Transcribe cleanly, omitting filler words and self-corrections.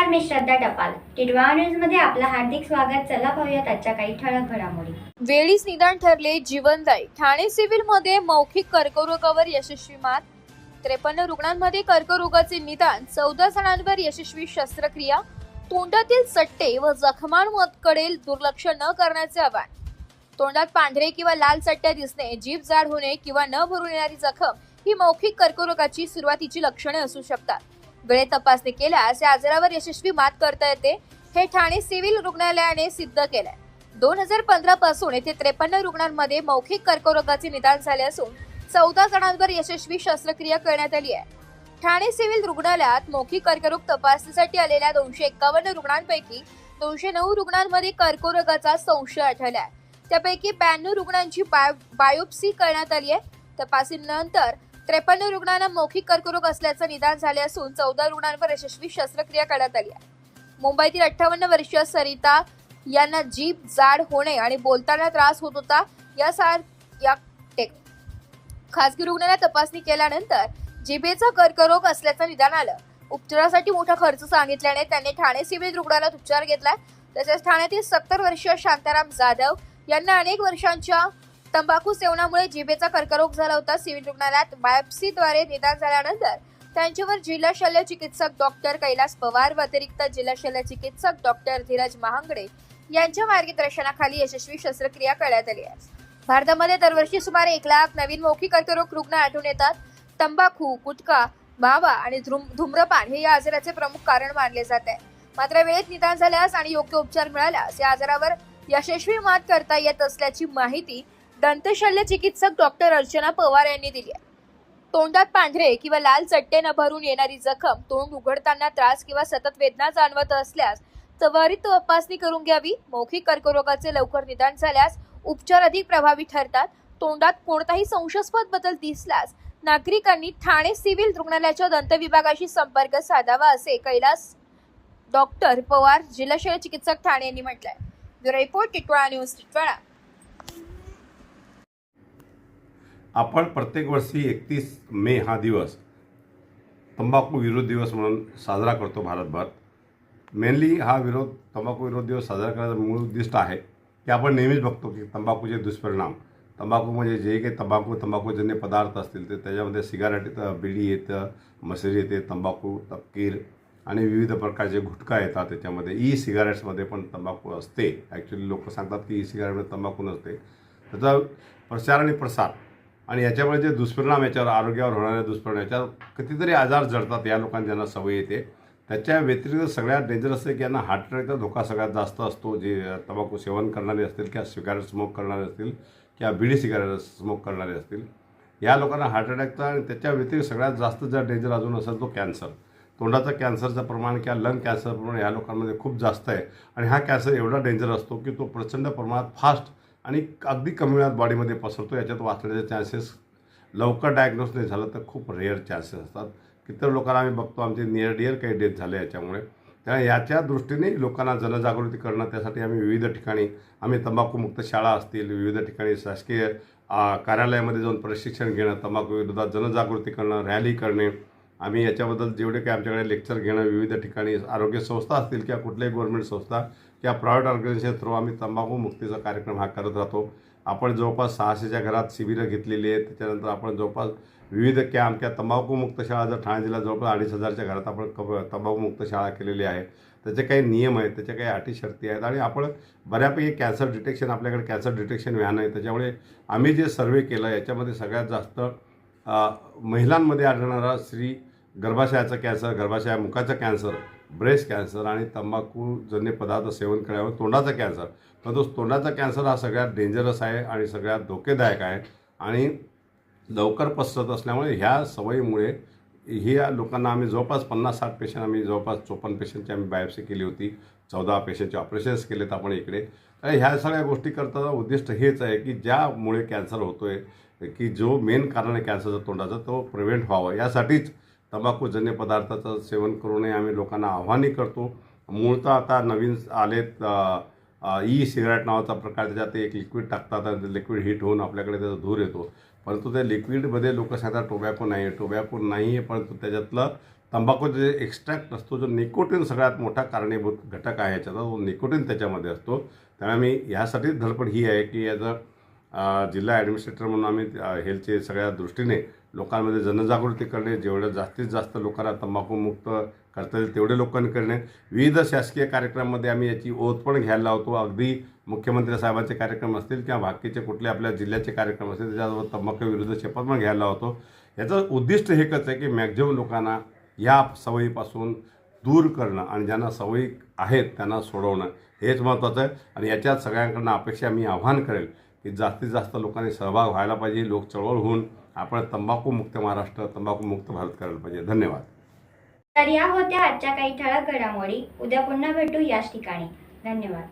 मी श्रद्धा टपाल. टिडवा न्यूज मध्ये आपलं हार्दिक स्वागत. चला पाहूयात आजच्या काही ठळक घडामोडी. वेळीच निदान ठरले जीवनदायी. ठाणे सिव्हिल मध्ये मौखिक कर्करोगावर यशस्वी मात. 53 रुग्णांमध्ये कर्करोगाचे निदान. 14 जणांवर यशस्वी शस्त्रक्रिया. तोंडातील चट्टे व जखमांकडे दुर्लक्ष न करण्याचे आवाहन. तोंडात पांढरे किंवा लाल चट्टे दिसणे, जीभ जाड होणे किंवा न भरून येणारी जखम ही मौखिक कर्करोगाची सुरुवातीची लक्षणे असू शकतात. वेळेत तपासणी केल्यास या आजारावर यशस्वी मात करता येते, हे ठाणे सिव्हिल रुग्णालयाने सिद्ध केलंय. 2015 पासून येथे 53 रुग्णांमध्ये मौखिक कर्करोगाचे निदान झाले असून 14 जणांवर यशस्वी शस्त्रक्रिया करण्यात आली आहे. ठाणे सिव्हिल रुग्णालयात मौखिक कर्करोग तपासणीसाठी आलेल्या 251 रुग्णांपैकी 209 रुग्णांमध्ये कर्करोगाचा संशय आढळला आहे. त्यापैकी 92 रुग्णांची बायोप्सी करण्यात आली आहे. तपासणीनंतर 53 रुग्णांना मौखिक कर्करोग असल्याचं निदान झाले असून 14 रुग्णांवर यशस्वी शस्त्रक्रिया करण्यात आली आहे. मुंबईतील 58 वर्षीय सरिता यांना जीभ जाड होणे आणि बोलताना त्रास होत होता. या खासगी रुग्णालयात तपासणी केल्यानंतर जिभेचा कर्करोग असल्याचं निदान आलं. उपचारासाठी मोठा खर्च सांगितल्याने त्यांनी ठाणे सिव्हिल रुग्णालयात उपचार घेतला. तसेच ठाण्यातील 70 वर्षीय शांताराम जाधव यांना अनेक वर्षांच्या तंबाखू सेवनामुळे जिभेचा कर्करोग झाला होता. सिव्हिल रुग्णालयात बायोप्सीद्वारे निदान झाल्यानंतर त्यांच्यावर जिल्हा शल्य चिकित्सक डॉक्टर कैलास पवार व अतिरिक्त जिल्हा शल्य चिकित्सक डॉक्टर धीरज महांगडे यांच्या मार्गदर्शनाखाली यशस्वी शस्त्रक्रिया करण्यात आली आहे. भारतामध्ये दरवर्षी सुमारे 1 लाख नवीन मौखिक कर्करोग रुग्ण आढळून येतात. तंबाखू, गुटखा, मावा आणि धूम्रपान हे या आजाराचे प्रमुख कारण मानले जाते. मात्र वेळेत निदान झाल्यास आणि योग्य उपचार मिळाल्यास या आजारावर यशस्वी मात करता येत असल्याची माहिती दंतशल्य चिकित्सक डॉक्टर अर्चना पवार यांनी दिली आहे. तोंडात पांढरे किंवा लाल चट्टे न भरून येणारी जखम, तोंड उघडताना त्रास किंवा सतत वेदना जाणवत असल्यास त्वरित तपासणी करून घ्यावी. मौखिक कर्करोगाचे लवकर निदान झाल्यास उपचार अधिक प्रभावी ठरतात. तोंडात कोणताही संशयास्पद बदल दिसल्यास नागरिकांनी ठाणे सिव्हिल रुग्णालयाच्या दंत विभागाशी संपर्क साधावा असे कैलास डॉक्टर पवार जिल्हा शल्य चिकित्सक ठाणे यांनी म्हटलंय. Bureau report, Titwala news, Titwala. आपण प्रत्येक वर्षी 31 मे हा दिवस तंबाखू विरोध दिवस म्हणून साजरा करतो भारतभर. मेनली हा तंबाखू विरोध दिवस साजरा करण्याचं मूळ उद्दिष्ट आहे की आपण नेहमीच बघतो की तंबाखूचे दुष्परिणाम, तंबाखू म्हणजे जे काही तंबाखूजन्य पदार्थ असतील ते त्याच्यामध्ये सिगारेट येतं, बिडी येतं, मसरी येते, तंबाखू, तपकीर आणि विविध प्रकारचे गुटखा येतात. त्याच्यामध्ये ई सिगारेट्समध्ये पण तंबाखू असते. ॲक्च्युली लोक सांगतात की ई सिगारेटमध्ये तंबाखू नसते. त्याचा प्रचार आणि प्रसार आणि याच्यामुळे जे दुष्परिणाम, याच्यावर आरोग्यावर होणारे दुष्परिणाम, याच्यावर कितीतरी आजार जडतात या लोकांना ज्यांना सवय येते. त्याच्या व्यतिरिक्त सगळ्यात डेंजरस आहे की यांना हार्ट अटॅकचा धोका सगळ्यात जास्त असतो. जे तंबाखू सेवन करणारे असतील किंवा सिगारेट स्मोक करणारे असतील किंवा बिडी सिगारेट स्मोक करणारे असतील, या लोकांना हार्ट अटॅकचा आणि त्याच्या व्यतिरिक्त सगळ्यात जास्त जर डेंजर अजून असेल तो कॅन्सर. तोंडाचा कॅन्सरचं प्रमाण किंवा लंग कॅन्सर प्रमाण या लोकांमध्ये खूप जास्त आहे. आणि हा कॅन्सर एवढा डेंजर असतो की तो प्रचंड प्रमाणात फास्ट आणि अगदी कमी वेळात बॉडीमध्ये पसरतो. याच्यात वाचण्याचे चान्सेस, लवकर डायग्नोस नाही झालं तर खूप रेअर चान्सेस असतात. किती लोकांना आम्ही बघतो आमचे नियर डिअर काही डेथ झाले याच्यामुळे. त्यामुळे याच्या दृष्टीने लोकांना जनजागृती करणं, त्यासाठी आम्ही विविध ठिकाणी तंबाखूमुक्त शाळा असतील, विविध ठिकाणी शासकीय कार्यालयामध्ये जाऊन प्रशिक्षण घेणं, तंबाखू विरोधात जनजागृती करणं, रॅली करणे. आम्ही याच्याबद्दल जेवढे काही आमच्याकडे लेक्चर घेणं, विविध ठिकाणी आरोग्य संस्था असतील किंवा कुठल्याही गव्हर्नमेंट संस्था किंवा प्रायव्हेट ऑर्गनायझेशन थ्रू आम्ही तंबाखू मुक्तीचा कार्यक्रम हा करत राहतो. आपण जवळपास 600च्या घरात शिबिरं घेतलेली आहेत. त्याच्यानंतर आपण जवळपास विविध कॅम्प किंवा तंबाखूमुक्त शाळा, जर ठाणे जिल्ह्यात जवळपास 2500च्या घरात आपण तंबाखूमुक्त शाळा केलेली आहे. त्याचे काही नियम आहेत, त्याच्या काही अटी शर्ती आहेत आणि आपण बऱ्यापैकी कॅन्सर डिटेक्शन, आपल्याकडे कॅन्सर डिटेक्शन व्हॅन आहे. त्याच्यामुळे आम्ही जे सर्वे केलं याच्यामध्ये सगळ्यात जास्त महिलांमध्ये आढळणारा गर्भाशयाचा कॅन्सर, मुखाचा कॅन्सर, ब्रेस्ट कॅन्सर आणि तंबाखूजन्य पदार्थ सेवन केल्यावर तोंडाचा कॅन्सर. पण तो तोंडाचा कॅन्सर हा सगळ्यात डेंजरस आहे आणि सगळ्यात धोकेदायक आहे आणि लवकर पसरत असल्यामुळे ह्या सवयीमुळे ह्या लोकांना आम्ही जवळपास 50-60 पेशंट, आम्ही जवळपास 54 पेशंटची आम्ही बायोप्सी केली होती. 14 पेशंटचे ऑपरेशन्स केलेत आपण इकडे. आणि ह्या सगळ्या गोष्टी करताना उद्दिष्ट हेच आहे की ज्यामुळे कॅन्सर होतो आहे, की जो मेन कारण आहे कॅन्सरचा तोंडाचा, तो प्रिव्हेंट व्हावा. यासाठीच तंबाखूजन्य पदार्थाचं सेवन करू नये आम्ही लोकांना आव्हानही करतो. मूळतः आता नवीन आलेत ई सिगारेट नावाचा प्रकार, त्याच्यात एक लिक्विड टाकतात आणि लिक्विड हीट होऊन आपल्याकडे त्याचा धूर येतो. परंतु त्या लिक्विडमध्ये लोक सांगतात टोबॅको नाही आहे, परंतु त्याच्यातलं तंबाखूचा जे एक्स्ट्रॅक्ट असतो, जो निकोटीन सगळ्यात मोठा कारणीभूत घटक आहे याच्याचा, तो निकोटीन त्याच्यामध्ये असतो. त्यामुळे मी ह्यासाठी धडपड ही आहे की जिल्हा ॲडमिनिस्ट्रेटर म्हणून आम्ही हेल्थचे सगळ्या दृष्टीने लोकांमध्ये जनजागृती करणे, जेवढं जास्तीत जास्त लोकांना तंबाखूमुक्त करता येईल तेवढे लोकांनी करणे. विविध शासकीय कार्यक्रमामध्ये आम्ही याची ओथ पण घ्यायला लावतो. अगदी मुख्यमंत्री साहेबांचे कार्यक्रम असतील किंवा बाकीचे कुठले आपल्या जिल्ह्याचे कार्यक्रम असतील त्याच्यावर तंबाखू विरुद्ध शपथ पण घ्यायला लावतो. याचं उद्दिष्ट एकच आहे की मॅक्झिमम लोकांना या सवयीपासून दूर करणं आणि ज्यांना सवयी आहेत त्यांना सोडवणं हेच महत्त्वाचं आहे. आणि याच्यात सगळ्यांकडनं अपेक्षा मी आव्हान करेल की जास्तीत जास्त लोकांनी सहभाग व्हायला पाहिजे. लोक चळवळ होऊन आपण तंबाखूमुक्त महाराष्ट्र, तंबाखूमुक्त भारत करायला पाहिजे. धन्यवाद. तर या होत्या आजच्या काही ठळक घडामोडी. उद्या पुन्हा भेटू याच ठिकाणी. धन्यवाद.